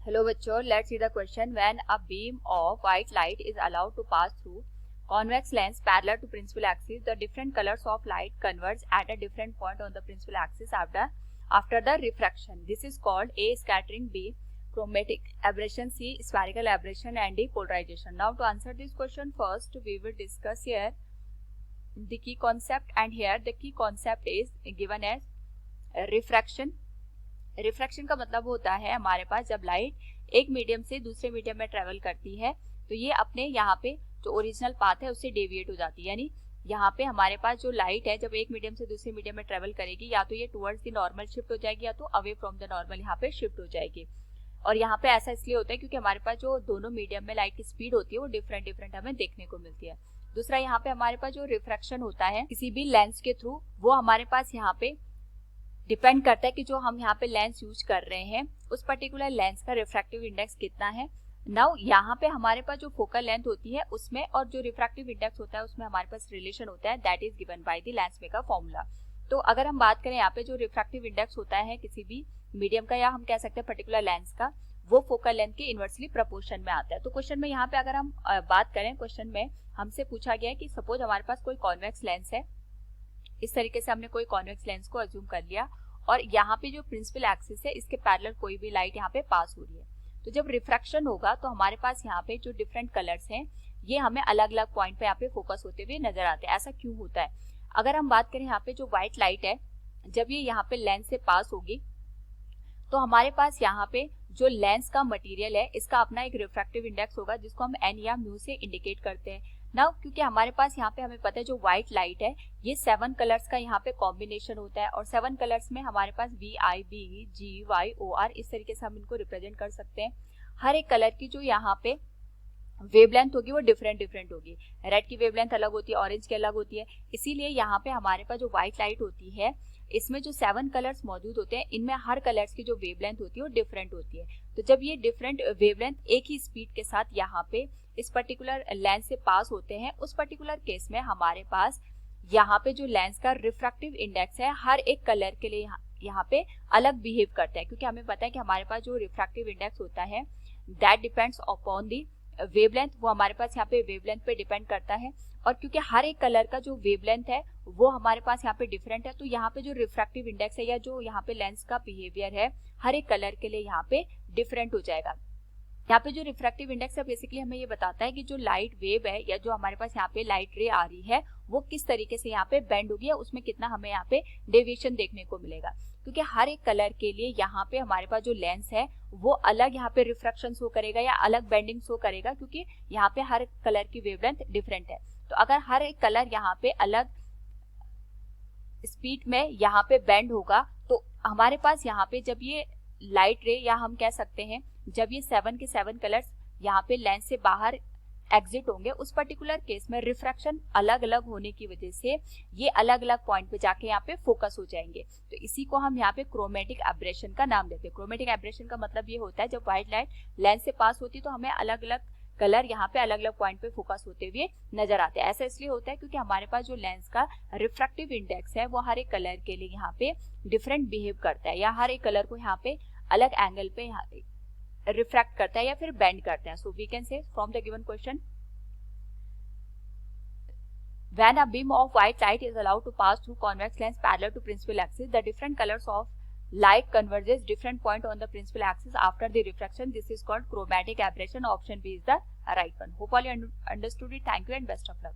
Hello बच्चों, let's see the question. When a beam of white light is allowed to pass through convex lens parallel to principal axis, the different colors of light converge at a different point on the principal axis after the refraction. This is called A. Scattering, B. Chromatic aberration, C. Spherical aberration, and D. Polarization. Now to answer this question, first we will discuss here the key concept, and here the key concept is given as refraction. Refraction का मतलब होता है हमारे पास जब light एक medium से दूसरे medium में ट्रेवल करती है तो ये अपने यहाँ पे जो ओरिजिनल पाथ है उससे डेविएट हो जाती है। यानी यहाँ पे हमारे पास जो लाइट है जब एक मीडियम से दूसरे मीडियम में ट्रेवल करेगी या तो ये टुवर्ड्स द नॉर्मल शिफ्ट हो जाएगी या तो अवे फ्रॉम द नॉर्मल यहाँ पे शिफ्ट हो जाएगी। और यहाँ पे ऐसा इसलिए होता है क्योंकि हमारे पास जो दोनों मीडियम में लाइट की स्पीड होती है वो डिफरेंट हमें देखने को मिलती है। दूसरा यहाँ पे हमारे पास जो रिफ्रैक्शन होता है किसी भी लेंस के थ्रू वो हमारे पास यहाँ पे डिपेंड करता है कि जो हम यहाँ पे लेंस यूज कर रहे हैं उस पर्टिकुलर लेंस का रिफ्रैक्टिव इंडेक्स कितना है। नाउ यहाँ पे हमारे पास जो फोकल लेंथ होती है उसमें और जो रिफ्रैक्टिव इंडेक्स होता है उसमें हमारे पास रिलेशन होता है, that is given by the lens maker formula. तो अगर हम बात करें यहाँ पे जो रिफ्रैक्टिव इंडेक्स होता है किसी भी मीडियम का या हम कह सकते हैं पर्टिकुलर लेंस का, वो फोकल लेंथ के इनवर्सली प्रोपोर्शन में आता है। तो क्वेश्चन में यहाँ पे अगर हम बात करें, क्वेश्चन में हमसे पूछा गया है कि सपोज हमारे पास कोई कॉन्वेक्स लेंस है, इस तरीके से हमने कोई कॉन्वेक्स लेंस को अज्यूम कर लिया और यहाँ पे जो प्रिंसिपल एक्सिस है इसके पैरेलल कोई भी लाइट यहाँ पे पास हो रही है। तो जब रिफ्रैक्शन होगा तो हमारे पास यहाँ पे जो डिफरेंट कलर्स हैं ये हमें अलग अलग पॉइंट पे यहाँ पे फोकस होते हुए नजर आते हैं। ऐसा क्यों होता है? अगर हम बात करें यहाँ पे जो व्हाइट लाइट है जब ये यहाँ पे लेंस से पास होगी तो हमारे पास यहाँ पे जो लेंस का मटेरियल है इसका अपना एक रिफ्रैक्टिव इंडेक्स होगा जिसको हम एन या म्यू से इंडिकेट करते हैं। नाउ क्योंकि हमारे पास यहाँ पे हमें पता है जो व्हाइट लाइट है ये 7 कलर्स का यहाँ पे कॉम्बिनेशन होता है और 7 कलर्स में हमारे पास VIBGYOR इस तरीके से हम इनको रिप्रेजेंट कर सकते हैं। हर एक कलर की जो यहाँ पे वेवलेंथ होगी वो डिफरेंट होगी। रेड की वेवलेंथ अलग होती है, ऑरेंज की अलग होती है। इसीलिए यहाँ पे हमारे पास जो व्हाइट लाइट होती है इसमें जो 7 कलर्स मौजूद होते हैं इनमें हर कलर्स की जो वेवलेंथ होती है वो डिफरेंट होती है। तो जब ये डिफरेंट वेवलेंथ एक ही स्पीड के साथ यहाँ पे इस पर्टिकुलर लेंस से पास होते हैं उस पर्टिकुलर केस में हमारे पास यहाँ पे जो लेंस का रिफ्रैक्टिव इंडेक्स है हर एक कलर के लिए यहाँ पे अलग बिहेव करता है, क्योंकि हमें पता है कि हमारे पास जो रिफ्रैक्टिव इंडेक्स होता है that depends upon the wavelength, वो हमारे पास यहाँ पे वेवलेंथ पे डिपेंड करता है। और क्योंकि हर एक कलर का जो वेवलेंथ है वो हमारे पास यहाँ पे डिफरेंट है तो यहाँ पे जो रिफ्रैक्टिव इंडेक्स है या जो यहाँ पे लेंस का बिहेवियर है हर एक कलर के लिए यहाँ पे डिफरेंट हो जाएगा। यहाँ पे जो रिफ्रैक्टिव इंडेक्स है बेसिकली हमें ये बताता है कि जो लाइट वेव है या जो हमारे पास यहाँ पे लाइट रे आ रही है वो किस तरीके से यहाँ पे बेंड होगी या उसमें कितना हमें यहाँ पे डेविएशन देखने को मिलेगा। क्योंकि हर एक कलर के लिए यहाँ पे हमारे पास जो लेंस है वो अलग यहाँ पे रिफ्रैक्शन शो करेगा या अलग बेंडिंग शो करेगा, क्योंकि यहाँ पे हर कलर की वेवलेंथ डिफरेंट है। तो अगर हर एक कलर यहाँ पे अलग स्पीड में यहाँ पे बेंड होगा तो हमारे पास यहाँ पे जब ये लाइट रे या हम कह सकते हैं जब ये 7 के 7 कलर्स यहाँ पे लेंस से बाहर एग्जिट होंगे उस पर्टिकुलर केस में रिफ्रैक्शन अलग अलग होने की वजह से ये अलग अलग पॉइंट पे जाके यहाँ पे फोकस हो जाएंगे। तो इसी को हम यहाँ पे क्रोमेटिक एब्रेशन का नाम देते हैं। क्रोमेटिक एब्रेशन का मतलब ये होता है जब व्हाइट लाइट लेंस से पास होती है तो हमें अलग अलग कलर यहाँ पे अलग अलग पॉइंट पे फोकस होते हुए नजर आते हैं। ऐसा इसलिए होता है क्योंकि हमारे पास जो लेंस का रिफ्रैक्टिव इंडेक्स है वो हर एक कलर के लिए यहाँ पे डिफरेंट बिहेव करता है या हर एक कलर को यहाँ पे अलग एंगल पे यहाँ रिफ्रैक्ट करता है या फिर बेंड करता है। So we can say from the given question, when a beam of white light is allowed to pass through convex lens parallel to principal axis, the different colors of light converges different point on the principal axis after the refraction. This is called chromatic aberration. Option B is the right one. Hope all you understood it. Thank you and best of luck.